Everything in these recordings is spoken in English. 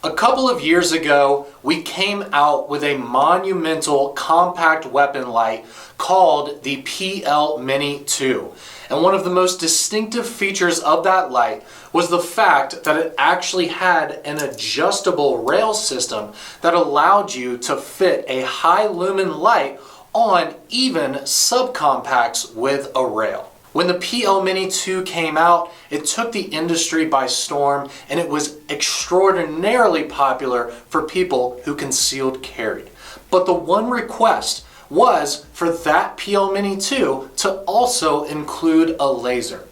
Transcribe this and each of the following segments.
A couple of years ago, we came out with a monumental compact weapon light called the PL Mini 2. And one of the most distinctive features of that light was the fact that it actually had an adjustable rail system that allowed you to fit a high lumen light on even subcompacts with a rail. When the PL Mini 2 came out, it took the industry by storm, and it was extraordinarily popular for people who concealed carried. But the one request was for that PL Mini 2 to also include a laser.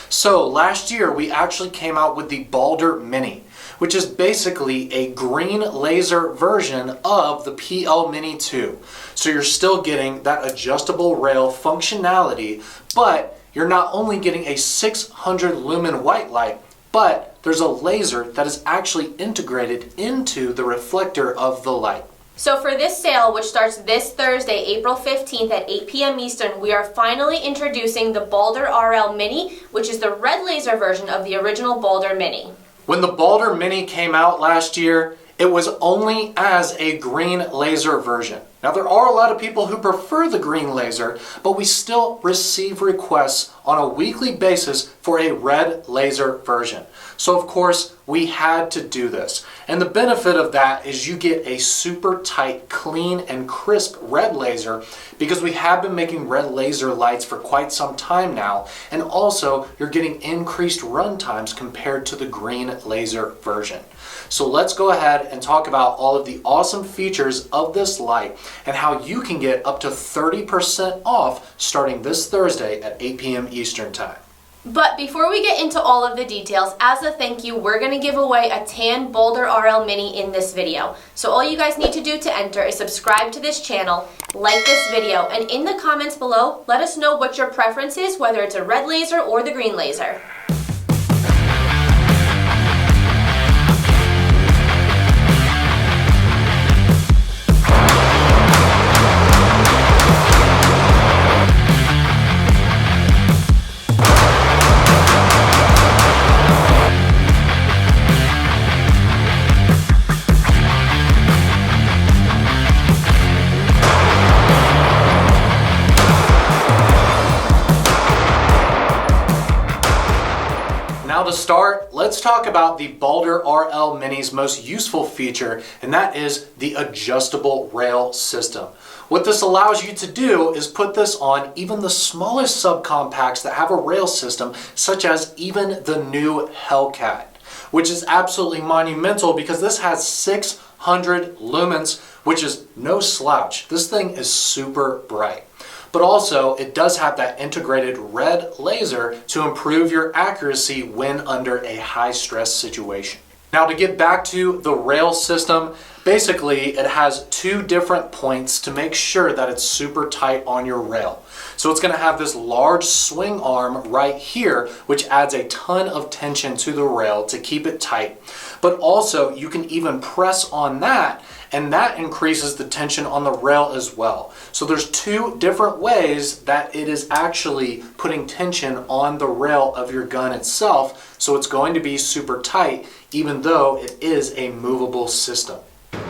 So last year we actually came out with the Baldr Mini, which is basically a green laser version of the PL Mini 2. So you're still getting that adjustable rail functionality, but you're not only getting a 600 lumen white light, but there's a laser that is actually integrated into the reflector of the light. So for this sale, which starts this Thursday, April 15th at 8 p.m. Eastern, we are finally introducing the Baldr RL Mini, which is the red laser version of the original Baldr Mini. When the Baldr Mini came out last year, it was only as a green laser version. Now there are a lot of people who prefer the green laser, but we still receive requests on a weekly basis for a red laser version. So of course we had to do this. And the benefit of that is you get a super tight, clean and crisp red laser, because we have been making red laser lights for quite some time now. And also you're getting increased run times compared to the green laser version. So let's go ahead and talk about all of the awesome features of this light and how you can get up to 30% off starting this Thursday at 8 p.m. Eastern Time. But before we get into all of the details, as a thank you, we're going to give away a tan Baldr RL Mini in this video. So all you guys need to do to enter is subscribe to this channel, like this video, and in the comments below, let us know what your preference is, whether it's a red laser or the green laser. Now to start, let's talk about the Baldr RL Mini's most useful feature, and that is the adjustable rail system. What this allows you to do is put this on even the smallest subcompacts that have a rail system, such as even the new Hellcat, which is absolutely monumental because this has 600 lumens, which is no slouch. This thing is super bright. But also, it does have that integrated red laser to improve your accuracy when under a high stress situation. Now to get back to the rail system, basically it has two different points to make sure that it's super tight on your rail. So it's going to have this large swing arm right here, which adds a ton of tension to the rail to keep it tight. But also you can even press on that, and that increases the tension on the rail as well. So there's two different ways that it is actually putting tension on the rail of your gun itself. So it's going to be super tight, even though it is a movable system.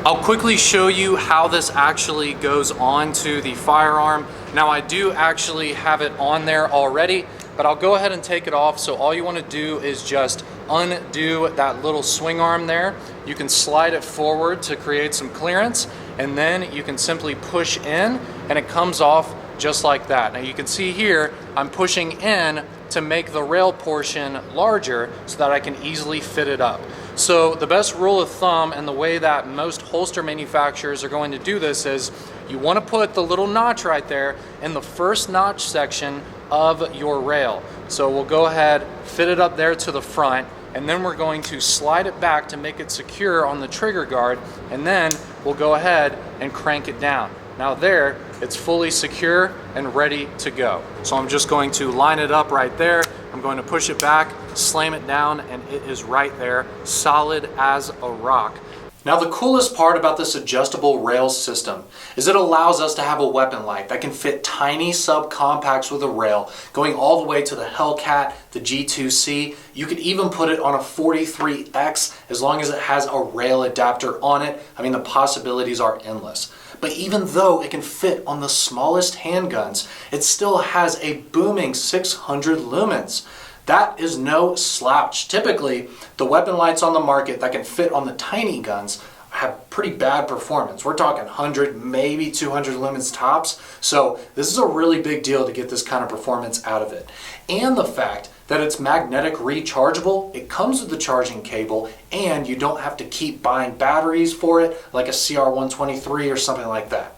I'll quickly show you how this actually goes on to the firearm. Now I do actually have it on there already, but I'll go ahead and take it off. So all you want to do is just undo that little swing arm there. You can slide it forward to create some clearance, and then you can simply push in and it comes off just like that. Now you can see here I'm pushing in to make the rail portion larger so that I can easily fit it up. So the best rule of thumb and the way that most holster manufacturers are going to do this is you want to put the little notch right there in the first notch section of your rail. So we'll go ahead, fit it up there to the front, and then we're going to slide it back to make it secure on the trigger guard, and then we'll go ahead and crank it down. Now there, it's fully secure and ready to go. So I'm just going to line it up right there. I'm going to push it back, slam it down, and it is right there, solid as a rock. Now the coolest part about this adjustable rail system is it allows us to have a weapon light that can fit tiny subcompacts with a rail going all the way to the Hellcat, the G2C. You could even put it on a 43X as long as it has a rail adapter on it. I mean, the possibilities are endless. But even though it can fit on the smallest handguns, it still has a booming 600 lumens. That is no slouch. Typically, the weapon lights on the market that can fit on the tiny guns have pretty bad performance. We're talking 100, maybe 200 lumens tops. So this is a really big deal to get this kind of performance out of it. And the fact that it's magnetic rechargeable, it comes with the charging cable, and you don't have to keep buying batteries for it like a CR123 or something like that.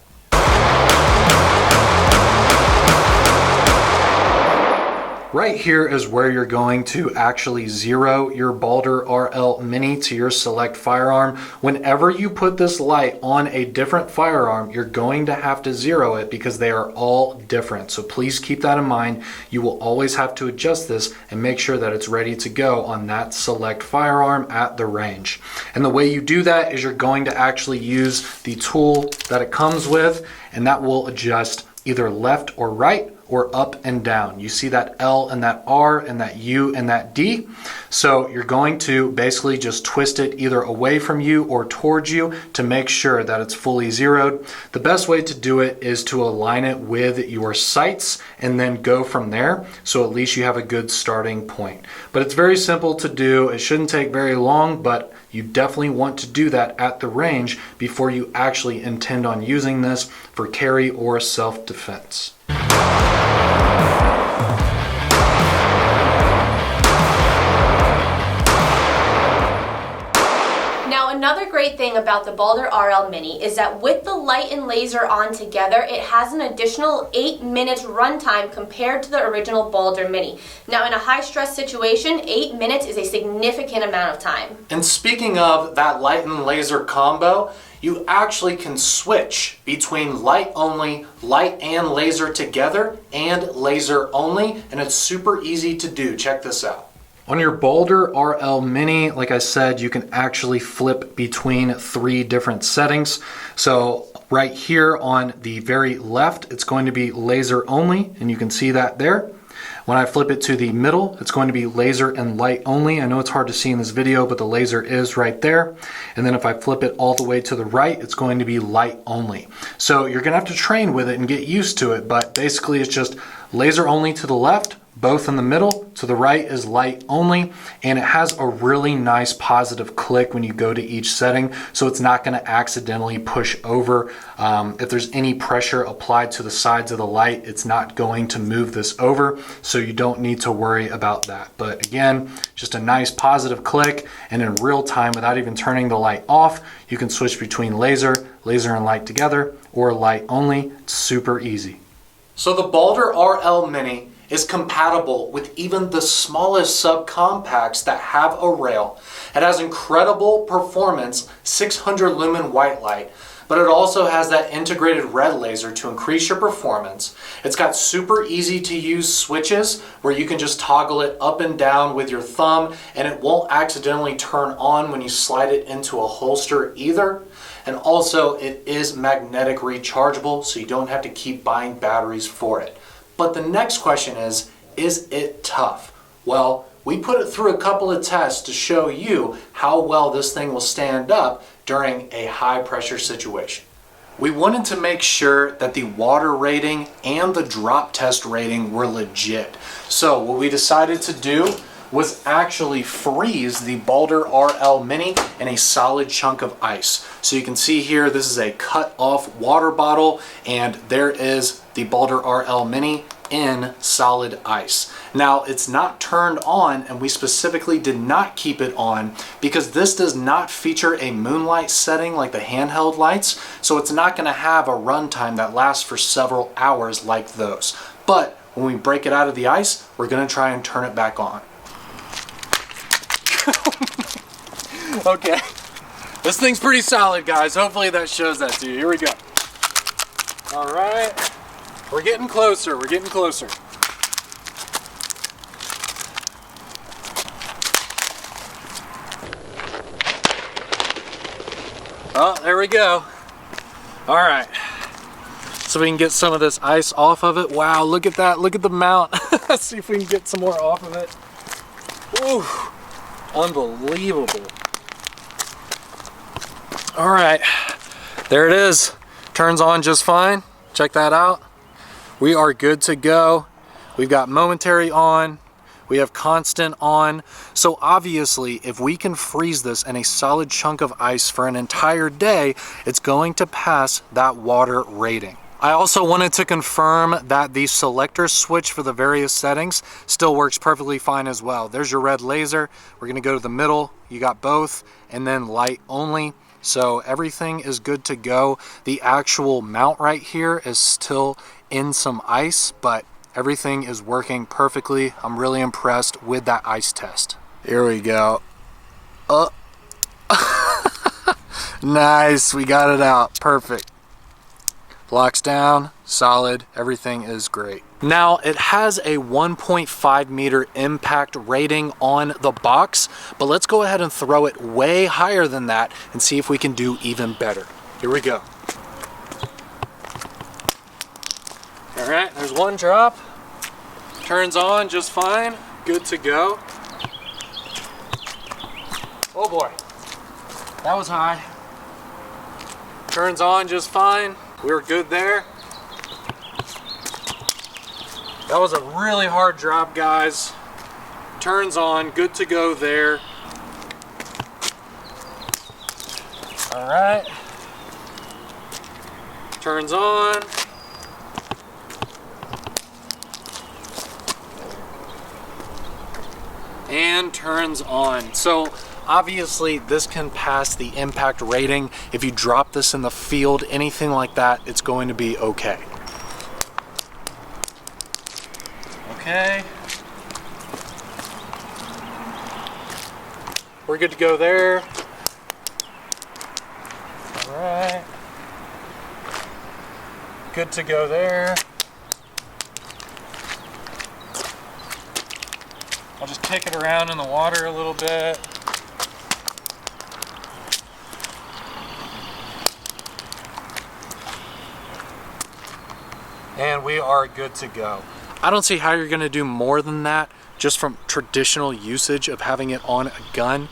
Right here is where you're going to actually zero your Baldr RL Mini to your select firearm. Whenever you put this light on a different firearm, you're going to have to zero it because they are all different. So please keep that in mind. You will always have to adjust this and make sure that it's ready to go on that select firearm at the range. And the way you do that is you're going to actually use the tool that it comes with, and that will adjust either left or right or up and down. You see that L and that R and that U and that D. So you're going to basically just twist it either away from you or towards you to make sure that it's fully zeroed. The best way to do it is to align it with your sights and then go from there. So at least you have a good starting point. But it's very simple to do. It shouldn't take very long, but you definitely want to do that at the range before you actually intend on using this for carry or self-defense. Now, another great thing about the Baldr RL Mini is that with the light and laser on together, it has an additional 8 minutes runtime compared to the original Baldr Mini. Now, in a high-stress situation, 8 minutes is a significant amount of time. And speaking of that light and laser combo, you actually can switch between light only, light and laser together, and laser only, and it's super easy to do. Check this out. On your Baldr RL Mini, like I said, you can actually flip between 3 different settings. So right here on the very left, it's going to be laser only, and you can see that there. When I flip it to the middle, it's going to be laser and light only. I know it's hard to see in this video, but the laser is right there. And then if I flip it all the way to the right, it's going to be light only. So you're gonna have to train with it and get used to it, but basically it's just laser only to the left, both in the middle. To the right is light only, and it has a really nice positive click when you go to each setting, so it's not going to accidentally push over. If there's any pressure applied to the sides of the light, it's not going to move this over, so you don't need to worry about that. But again, just a nice positive click, and in real time, without even turning the light off, you can switch between laser and light together, or light only. It's super easy. So the Baldr RL Mini is compatible with even the smallest subcompacts that have a rail. It has incredible performance, 600 lumen white light, but it also has that integrated red laser to increase your performance. It's got super easy to use switches where you can just toggle it up and down with your thumb, and it won't accidentally turn on when you slide it into a holster either. And also it is magnetic rechargeable, so you don't have to keep buying batteries for it. But the next question is it tough? Well, we put it through a couple of tests to show you how well this thing will stand up during a high pressure situation. We wanted to make sure that the water rating and the drop test rating were legit. So what we decided to do was actually freeze the Baldr RL Mini in a solid chunk of ice. So you can see here, this is a cut off water bottle, and there is the Baldr RL Mini in solid ice. Now it's not turned on, and we specifically did not keep it on because this does not feature a moonlight setting like the handheld lights, so it's not going to have a runtime that lasts for several hours like those. But when we break it out of the ice, we're going to try and turn it back on. Okay, this thing's pretty solid, guys. Hopefully that shows that to you. Here we go. All right, we're getting closer. We're getting closer. Oh, there we go. All right. So we can get some of this ice off of it. Wow, look at that. Look at the mount. Let's see if we can get some more off of it. Ooh, unbelievable. All right, there it is. Turns on just fine. Check that out. We are good to go. We've got momentary on. We have constant on. So obviously, if we can freeze this in a solid chunk of ice for an entire day, it's going to pass that water rating. I also wanted to confirm that the selector switch for the various settings still works perfectly fine as well. There's your red laser. We're gonna go to the middle. You got both, and then light only. So everything is good to go. The actual mount right here is still in some ice, but everything is working perfectly. I'm really impressed with that ice test. Here we go. Oh. Nice, we got it out, perfect. Locks down, solid, everything is great. Now, it has a 1.5 meter impact rating on the box, but let's go ahead and throw it way higher than that and see if we can do even better. Here we go. All right, there's one drop. Turns on just fine, good to go. Oh boy, that was high. Turns on just fine. We were good there. That was a really hard drop, guys. Turns on, good to go there. All right. Turns on. And turns on. So obviously this can pass the impact rating. If you drop this in the field, anything like that, it's going to be okay. Okay. We're good to go there. All right. Good to go there. I'll just kick it around in the water a little bit. And we are good to go. I don't see how you're gonna do more than that just from traditional usage of having it on a gun.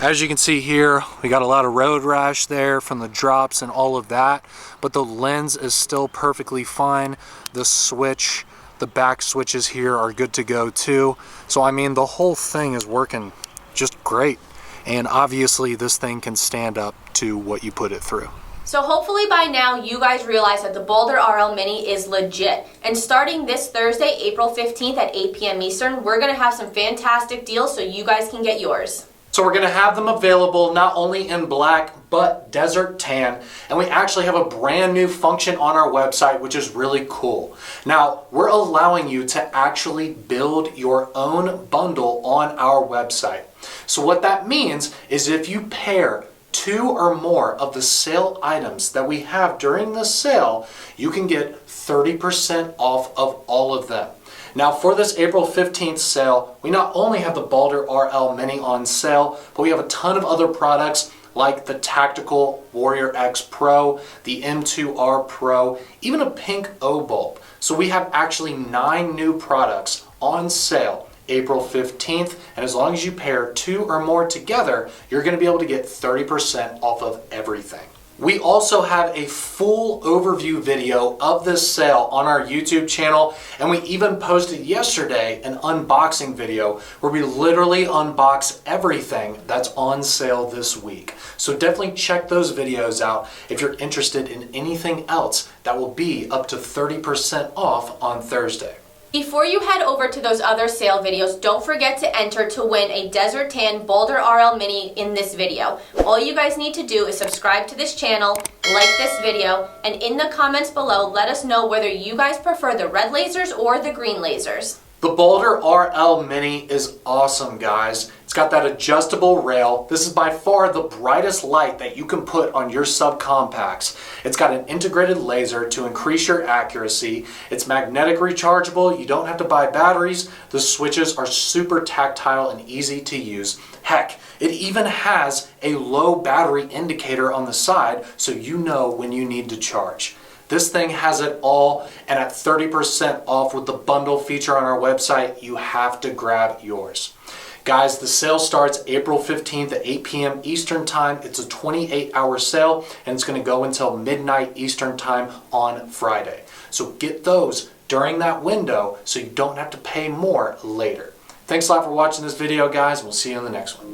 As you can see here, we got a lot of road rash there from the drops and all of that, but the lens is still perfectly fine. The switch, the back switches here are good to go too. So I mean, the whole thing is working just great. And obviously this thing can stand up to what you put it through. So hopefully by now you guys realize that the Baldr RL Mini is legit. And starting this Thursday, April 15th at 8 p.m. Eastern, we're gonna have some fantastic deals so you guys can get yours. So we're gonna have them available not only in black, but desert tan. And we actually have a brand new function on our website, which is really cool. Now, we're allowing you to actually build your own bundle on our website. So what that means is if you pair 2 or more of the sale items that we have during the sale, you can get 30% off of all of them. Now for this April 15th sale, we not only have the Baldr RL Mini on sale, but we have a ton of other products like the Tactical Warrior X Pro, the M2R Pro, even a pink O-bulb. So we have actually 9 new products on sale April 15th, and as long as you pair 2 or more together, you're going to be able to get 30% off of everything. We also have a full overview video of this sale on our YouTube channel, and we even posted yesterday an unboxing video where we literally unbox everything that's on sale this week. So definitely check those videos out if you're interested in anything else that will be up to 30% off on Thursday. Before you head over to those other sale videos, don't forget to enter to win a Desert Tan Baldr RL Mini in this video. All you guys need to do is subscribe to this channel, like this video, and in the comments below, let us know whether you guys prefer the red lasers or the green lasers. The Baldr RL Mini is awesome, guys. It's got that adjustable rail. This is by far the brightest light that you can put on your subcompacts. It's got an integrated laser to increase your accuracy. It's magnetic rechargeable. You don't have to buy batteries. The switches are super tactile and easy to use. Heck, it even has a low battery indicator on the side so you know when you need to charge. This thing has it all, and at 30% off with the bundle feature on our website, you have to grab yours. Guys, the sale starts April 15th at 8 p.m. Eastern Time. It's a 28-hour sale, and it's going to go until midnight Eastern Time on Friday. So get those during that window so you don't have to pay more later. Thanks a lot for watching this video, guys. We'll see you in the next one.